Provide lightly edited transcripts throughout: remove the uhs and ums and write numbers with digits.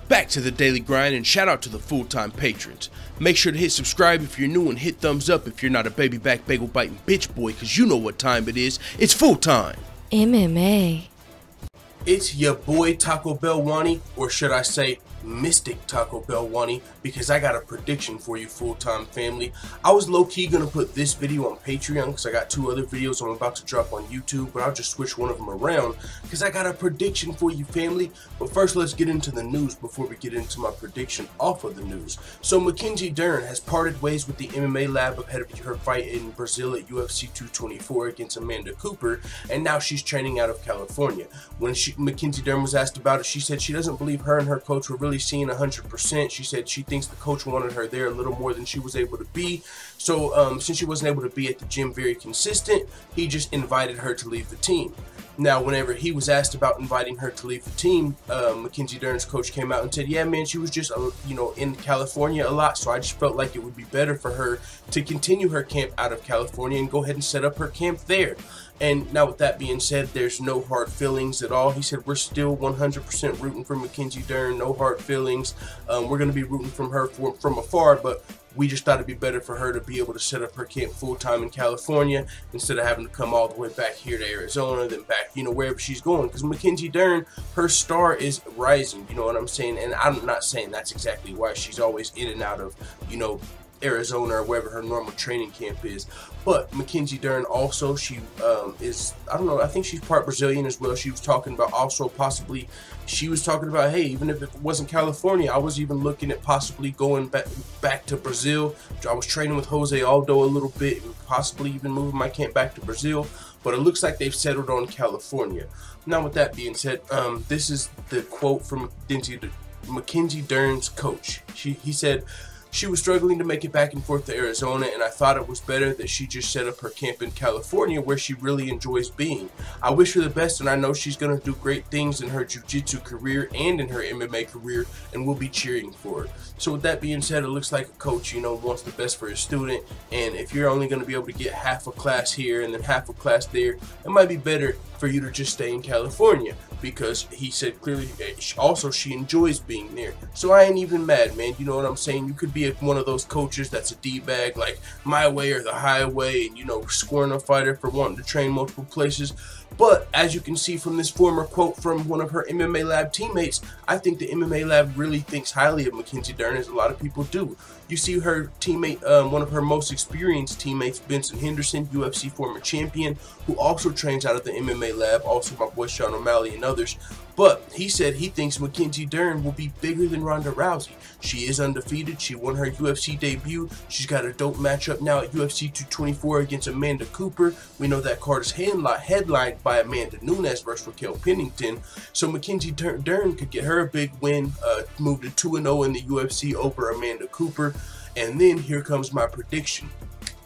Back to the daily grind, and shout out to the full-time patrons. Make sure to hit subscribe if you're new and hit thumbs up if you're not a baby back bagel biting bitch boy, cause you know what time it is. It's full time. MMA. It's your boy Taco Bell Wani, or should I say Mystic Taco Bell Wani, because I got a prediction for you full-time family. I was low-key gonna put this video on Patreon because I got two other videos I'm about to drop on YouTube, but I'll just switch one of them around because I got a prediction for you family. But first, let's get into the news before we get into my prediction off of the news. So Mackenzie Dern has parted ways with the MMA lab ahead of her fight in Brazil at UFC 224 against Amanda Cooper, and now she's training out of California. When Mackenzie Dern was asked about it, she said she doesn't believe her and her coach were really seeing 100%. She said she thinks the coach wanted her there a little more than she was able to be. So since she wasn't able to be at the gym very consistent, he just invited her to leave the team. Now, whenever he was asked about inviting her to leave the team, Mackenzie Dern's coach came out and said, yeah, man, she was just, in California a lot, so I just felt like it would be better for her to continue her camp out of California and go ahead and set up her camp there. And now, with that being said, there's no hard feelings at all. He said, we're still 100% rooting for Mackenzie Dern, no hard feelings. We're going to be rooting from her from afar, but we just thought it'd be better for her to be able to set up her camp full-time in California instead of having to come all the way back here to Arizona, then back, wherever she's going. Because Mackenzie Dern, her star is rising, you know what I'm saying? And I'm not saying that's exactly why she's always in and out of, Arizona or wherever her normal training camp is. But Mackenzie Dern also, she is, I don't know, I think she's part Brazilian as well. She was talking about also possibly, she was talking about, hey, even if it wasn't California, I was even looking at possibly going back to Brazil. I was training with Jose Aldo a little bit and possibly even moving my camp back to Brazil. But it looks like they've settled on California. Now, with that being said, this is the quote from Mackenzie Dern's coach. He said, she was struggling to make it back and forth to Arizona, and I thought it was better that she just set up her camp in California where she really enjoys being. I wish her the best, and I know she's going to do great things in her jiu-jitsu career and in her MMA career, and we'll be cheering for her. So with that being said, it looks like a coach, wants the best for his student, and if you're only going to be able to get half a class here and then half a class there, it might be better for you to just stay in California, because he said clearly also she enjoys being there. So I ain't even mad, man. You know what I'm saying? You could be one of those coaches that's a D-bag, like my way or the highway, and scoring a fighter for wanting to train multiple places. But as you can see from this former quote from one of her MMA lab teammates, I think the MMA lab really thinks highly of Mackenzie Dern, as a lot of people do. You see her teammate, one of her most experienced teammates, Benson Henderson, UFC former champion, who also trains out of the MMA lab, also my boy Sean O'Malley and others. But he said he thinks Mackenzie Dern will be bigger than Ronda Rousey. She is undefeated. She won her UFC debut. She's got a dope matchup now at UFC 224 against Amanda Cooper. We know that card is headlined by Amanda Nunes versus Raquel Pennington. So Mackenzie Dern could get her a big win, move to 2-0 in the UFC over Amanda Cooper. And then here comes my prediction.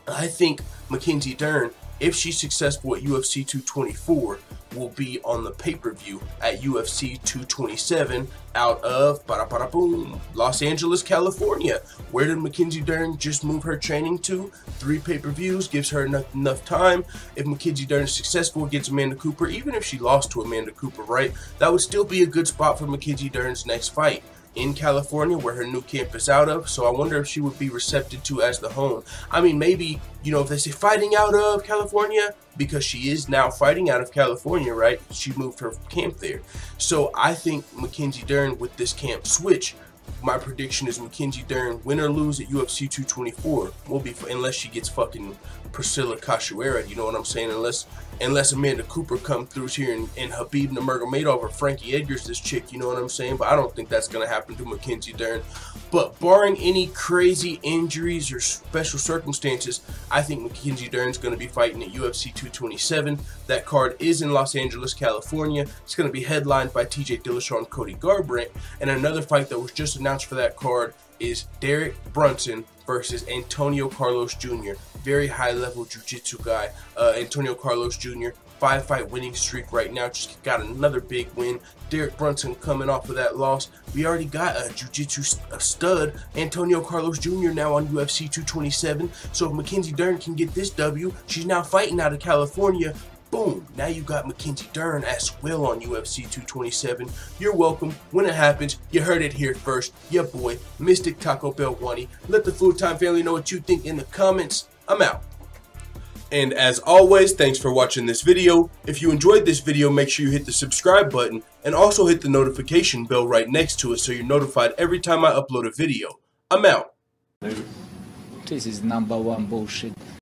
I think Mackenzie Dern, if she's successful at UFC 224, will be on the pay-per-view at UFC 227 out of Los Angeles, California. Where did Mackenzie Dern just move her training to? 3 pay-per-views gives her enough time. If Mackenzie Dern is successful against Amanda Cooper, even if she lost to Amanda Cooper, right, that would still be a good spot for Mackenzie Dern's next fight in California, where her new camp is out of. So I wonder if she would be receptive to as the home. I mean, maybe, if they say fighting out of California, because she is now fighting out of California, right? She moved her camp there. So I think Mackenzie Dern, with this camp switch, my prediction is Mackenzie Dern, win or lose at UFC 224, will be, unless she gets fucking Priscilla Cachoeira, you know what I'm saying? Unless Amanda Cooper comes through here and Khabib Nurmagomedov or Frankie Edgar's this chick, you know what I'm saying? But I don't think that's going to happen to Mackenzie Dern. But barring any crazy injuries or special circumstances, I think Mackenzie Dern's going to be fighting at UFC 227. That card is in Los Angeles, California. It's going to be headlined by TJ Dillashaw and Cody Garbrandt. And another fight that was just announced for that card is Derek Brunson versus Antonio Carlos Jr. Very high-level jiu-jitsu guy. Antonio Carlos Jr., 5-fight winning streak right now. Just got another big win. Derek Brunson coming off of that loss. We already got a jiu-jitsu stud, Antonio Carlos Jr., now on UFC 227. So if Mackenzie Dern can get this W, she's now fighting out of California. boom, now you got Mackenzie Dern as well on UFC 227. You're welcome. When it happens, you heard it here first. Your boy, Mystic Taco Bell Wani. Let the full-time family know what you think in the comments. I'm out. And as always, thanks for watching this video. If you enjoyed this video, make sure you hit the subscribe button and also hit the notification bell right next to it so you're notified every time I upload a video. I'm out. This is #1 bullshit.